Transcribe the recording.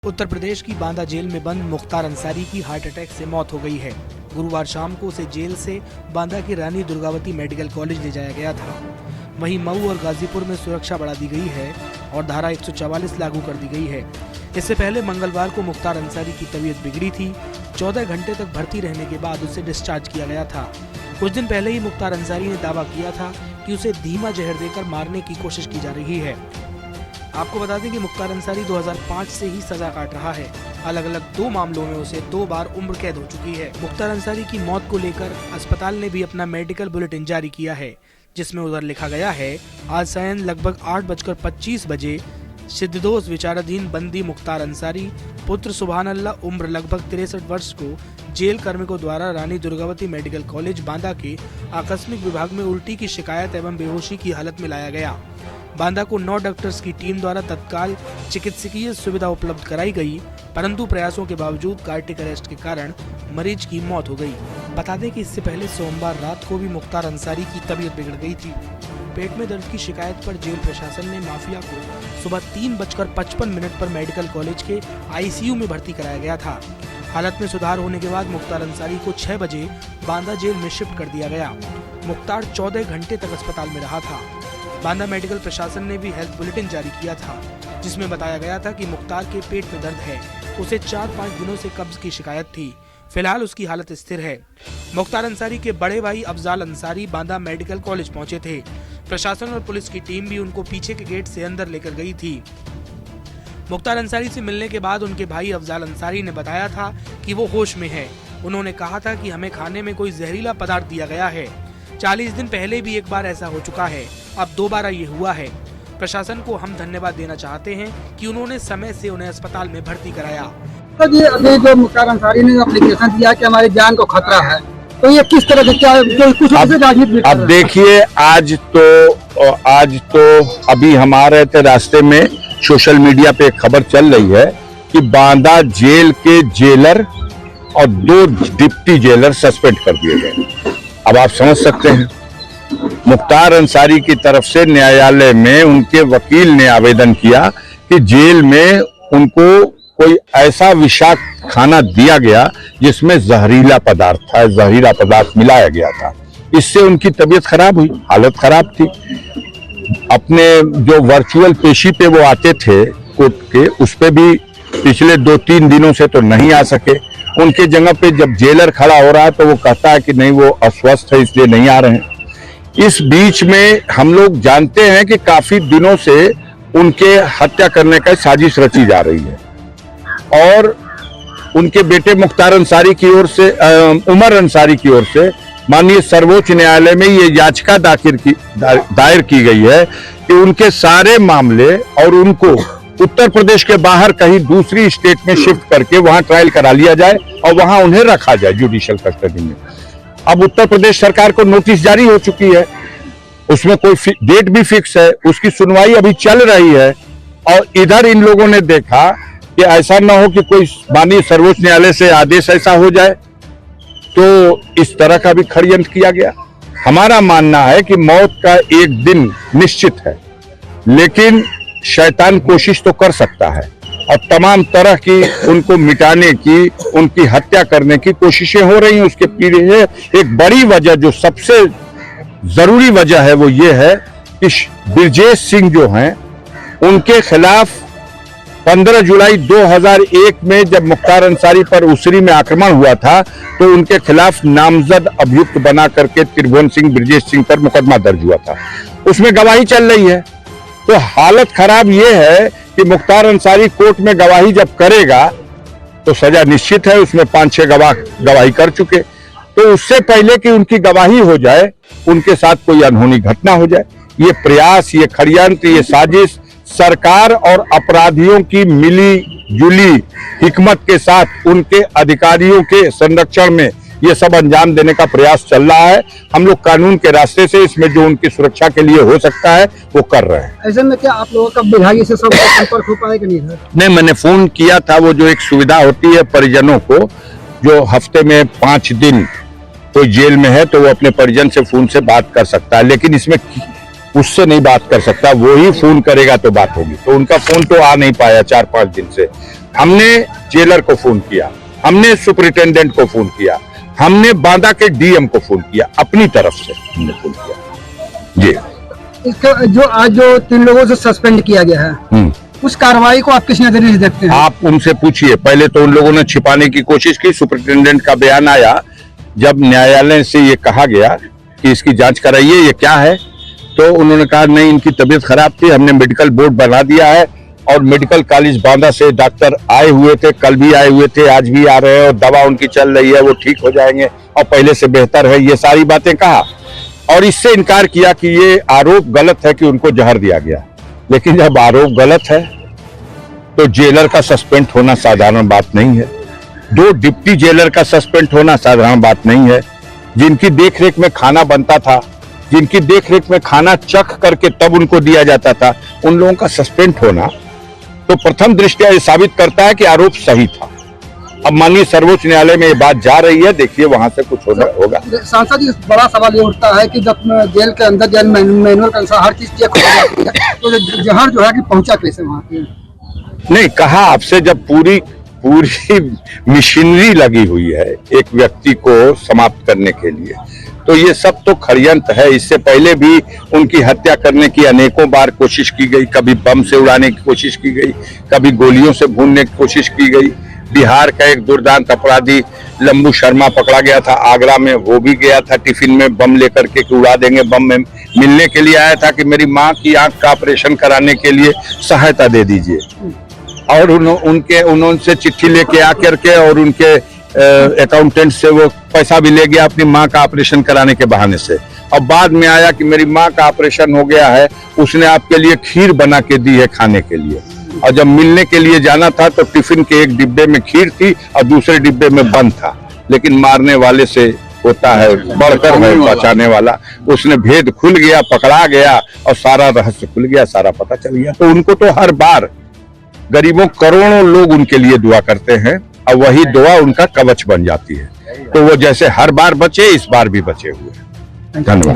उत्तर प्रदेश की बांदा जेल में बंद मुख्तार अंसारी की हार्ट अटैक से मौत हो गई है। गुरुवार शाम को उसे जेल से बांदा की रानी दुर्गावती मेडिकल कॉलेज ले जाया गया था। वहीं मऊ और गाजीपुर में सुरक्षा बढ़ा दी गई है और धारा 144 लागू कर दी गई है। इससे पहले मंगलवार को मुख्तार अंसारी की तबीयत बिगड़ी थी। 14 घंटे तक भर्ती रहने के बाद उसे डिस्चार्ज किया गया था। कुछ दिन पहले ही मुख्तार अंसारी ने दावा किया था कि उसे धीमा जहर देकर मारने की कोशिश की जा रही है। आपको बता दें कि मुख्तार अंसारी 2005 से ही सजा काट रहा है। अलग अलग 2 मामलों में उसे 2 बार उम्र कैद हो चुकी है। मुख्तार अंसारी की मौत को लेकर अस्पताल ने भी अपना मेडिकल बुलेटिन जारी किया है, जिसमें उधर लिखा गया है, आज सायं लगभग 8:25 बजे सिद्धदोष विचाराधीन बंदी मुख्तार अंसारी पुत्र सुभान अल्लाह उम्र लगभग 63 वर्ष को जेल कार्मिकों द्वारा रानी दुर्गावती मेडिकल कॉलेज बांदा के आकस्मिक विभाग में उल्टी की शिकायत एवं बेहोशी की हालत में लाया गया। बांदा को 9 डॉक्टर्स की टीम द्वारा तत्काल चिकित्सकीय सुविधा उपलब्ध कराई गई, परंतु प्रयासों के बावजूद कार्डियक अरेस्ट के कारण मरीज की मौत हो गई। बता दें कि इससे पहले सोमवार रात को भी मुख्तार अंसारी की तबीयत बिगड़ गई थी। पेट में दर्द की शिकायत पर जेल प्रशासन ने माफिया को सुबह 3:55 पर मेडिकल कॉलेज के आईसीयू में भर्ती कराया गया था। हालत में सुधार होने के बाद मुख्तार अंसारी को 6 बजे बांदा जेल में शिफ्ट कर दिया गया। मुख्तार 14 घंटे तक अस्पताल में रहा था। बांदा मेडिकल प्रशासन ने भी हेल्थ बुलेटिन जारी किया था, जिसमें बताया गया था कि मुख्तार के पेट में दर्द है। उसे 4-5 दिनों से कब्ज की शिकायत थी। फिलहाल उसकी हालत स्थिर है। मुख्तार अंसारी के बड़े भाई अफजाल अंसारी बांदा मेडिकल कॉलेज पहुंचे थे। प्रशासन और पुलिस की टीम भी उनको पीछे के गेट से अंदर लेकर गई थी। मुख्तार अंसारी से मिलने के बाद उनके भाई अफजाल अंसारी ने बताया था कि वो होश में है। उन्होंने कहा था कि हमें खाने में कोई जहरीला पदार्थ दिया गया है। 40 दिन पहले भी एक बार ऐसा हो चुका है, अब दोबारा ये हुआ है। प्रशासन को हम धन्यवाद देना चाहते हैं कि उन्होंने समय से उन्हें अस्पताल में भर्ती कराया। जी अभी जो मुख्तार अंसारी ने एप्लीकेशन दिया कि हमारी जान को खतरा है, तो ये किस तरह से क्या कुछ राजनीति? अब देखिए, आज तो अभी हमारे रास्ते में सोशल मीडिया पे एक खबर चल रही है कि बांदा जेल के जेलर और 2 डिप्टी जेलर सस्पेंड कर दिए गए। अब आप समझ सकते हैं, मुख्तार अंसारी की तरफ से न्यायालय में उनके वकील ने आवेदन किया कि जेल में उनको कोई ऐसा विषाक्त खाना दिया गया जिसमें जहरीला पदार्थ मिलाया गया था। इससे उनकी तबीयत खराब हुई, हालत खराब थी। अपने जो वर्चुअल पेशी पे वो आते थे कोर्ट के, उस पे भी पिछले 2-3 दिनों से तो नहीं आ सके। उनके जगह पे जब जेलर खड़ा हो रहा है तो वो कहता है कि नहीं, वो अस्वस्थ है इसलिए नहीं आ रहे हैं। इस बीच में हम लोग जानते हैं कि काफी दिनों से उनके हत्या करने का साजिश रची जा रही है और उनके बेटे मुख्तार अंसारी की ओर से उमर अंसारी की ओर से माननीय सर्वोच्च न्यायालय में ये याचिका दायर की गई है कि उनके सारे मामले और उनको उत्तर प्रदेश के बाहर कहीं दूसरी स्टेट में शिफ्ट करके वहां ट्रायल करा लिया जाए और वहां उन्हें रखा जाए जुडिशियल कस्टडी में। अब उत्तर प्रदेश सरकार को नोटिस जारी हो चुकी है, उसमें कोई डेट भी फिक्स है, उसकी सुनवाई अभी चल रही है। और इधर इन लोगों ने देखा कि ऐसा ना हो कि कोई माननीय सर्वोच्च न्यायालय से आदेश ऐसा हो जाए, तो इस तरह का भी षड्यंत्र किया गया। हमारा मानना है कि मौत का एक दिन निश्चित है, लेकिन शैतान कोशिश तो कर सकता है और तमाम तरह की उनको मिटाने की, उनकी हत्या करने की कोशिशें हो रही हैं। उसके पीछे एक बड़ी वजह, जो सबसे जरूरी वजह है, वो ये है कि ब्रजेश सिंह जो हैं, उनके खिलाफ 15 जुलाई 2001 में जब मुख्तार अंसारी पर उसरी में आक्रमण हुआ था तो उनके खिलाफ नामजद अभियुक्त बना करके त्रिभुवन सिंह ब्रजेश सिंह पर मुकदमा दर्ज हुआ था। उसमें गवाही चल रही है। तो हालत खराब ये है कि मुख्तार अंसारी कोर्ट में गवाही जब करेगा तो सजा निश्चित है। उसमें 5-6 गवाह गवाही कर चुके, तो उससे पहले कि उनकी गवाही हो जाए, उनके साथ कोई अनहोनी घटना हो जाए। ये प्रयास, ये षड्यंत्र, ये साजिश सरकार और अपराधियों की मिली जुली हिकमत के साथ उनके अधिकारियों के संरक्षण में ये सब अंजाम देने का प्रयास चल रहा है। हम लोग कानून के रास्ते से इसमें जो उनकी सुरक्षा के लिए हो सकता है वो कर रहे हैं। ऐसे में क्या आप लोगों का विभागीय से सब संपर्क हो पाएगा? नहीं, मैंने फोन किया था। वो जो एक सुविधा होती है परिजनों को, जो हफ्ते में 5 दिन कोई जेल में है तो वो अपने परिजन से फोन से बात कर सकता है, लेकिन इसमें उससे नहीं बात कर सकता, वो ही फोन करेगा तो बात होगी। तो उनका फोन तो आ नहीं पाया 4-5 दिन से। हमने जेलर को फोन किया, हमने सुपरिटेंडेंट को फोन किया, हमने बांदा के डीएम को फोन किया, अपनी तरफ से हमने फोन किया जी। इसका जो आज जो 3 लोगों से सस्पेंड किया गया है, उस कार्रवाई को आप किस नजरिए से देखते हैं? आप उनसे पूछिए। पहले तो उन लोगों ने छिपाने की कोशिश की। सुपरिटेंडेंट का बयान आया, जब न्यायालय से ये कहा गया कि इसकी जांच कराइए, ये क्या है, तो उन्होंने कहा नहीं, इनकी तबीयत खराब थी, हमने मेडिकल बोर्ड बना दिया है और मेडिकल कॉलेज बांदा से डॉक्टर आए हुए थे, कल भी आए हुए थे, आज भी आ रहे हैं और दवा उनकी चल रही है, वो ठीक हो जाएंगे और पहले से बेहतर है। ये सारी बातें कहा और इससे इनकार किया कि ये आरोप गलत है कि उनको जहर दिया गया। लेकिन जब आरोप गलत है तो जेलर का सस्पेंड होना साधारण बात नहीं है। 2 डिप्टी जेलर का सस्पेंड होना साधारण बात नहीं है। जिनकी देखरेख में खाना बनता था, जिनकी देखरेख में खाना चख करके तब उनको दिया जाता था, उन लोगों का सस्पेंड होना तो प्रथम दृष्टया ये साबित करता है कि आरोप सही था। अब माननीय सर्वोच्च न्यायालय में ये बात जा रही है, देखिए वहां से कुछ होगा। सांसद जी, बड़ा सवाल ये उठता है कि जब जेल के अंदर जेल मैनुअल के अनुसार हर चीज चेक हो जाती है, तो जहर जो है कि पहुंचा कैसे वहाँ पे? नहीं, कहा आपसे, जब पूरी मशीनरी लगी हुई है एक व्यक्ति को समाप्त करने के लिए, तो ये सब तो षड्यंत्र है। इससे पहले भी उनकी हत्या करने की अनेकों बार कोशिश की गई, कभी बम से उड़ाने की कोशिश की गई, कभी गोलियों से भूनने की कोशिश की गई। बिहार का एक दुर्दांत अपराधी लंबू शर्मा पकड़ा गया था आगरा में, वो भी गया था टिफिन में बम लेकर के कि उड़ा देंगे बम में। मिलने के लिए आया था कि मेरी माँ की आंख का ऑपरेशन कराने के लिए सहायता दे दीजिए, और उन्होंने चिट्ठी लेके आकर के और उनके अकाउंटेंट से वो पैसा भी ले गया अपनी माँ का ऑपरेशन कराने के बहाने से। और बाद में आया कि मेरी माँ का ऑपरेशन हो गया है, उसने आपके लिए खीर बना के दी है खाने के लिए। और जब मिलने के लिए जाना था तो टिफिन के एक डिब्बे में खीर थी और दूसरे डिब्बे में बंद था। लेकिन मारने वाले से होता है बढ़कर है बचाने वाला। उसने भेद खुल गया, पकड़ा गया और सारा रहस्य खुल गया, सारा पता चल गया। तो उनको तो हर बार गरीबों करोड़ों लोग उनके लिए दुआ करते हैं और वही दुआ उनका कवच बन जाती है। तो वो जैसे हर बार बचे, इस बार भी बचे हुए हैं। धन्यवाद।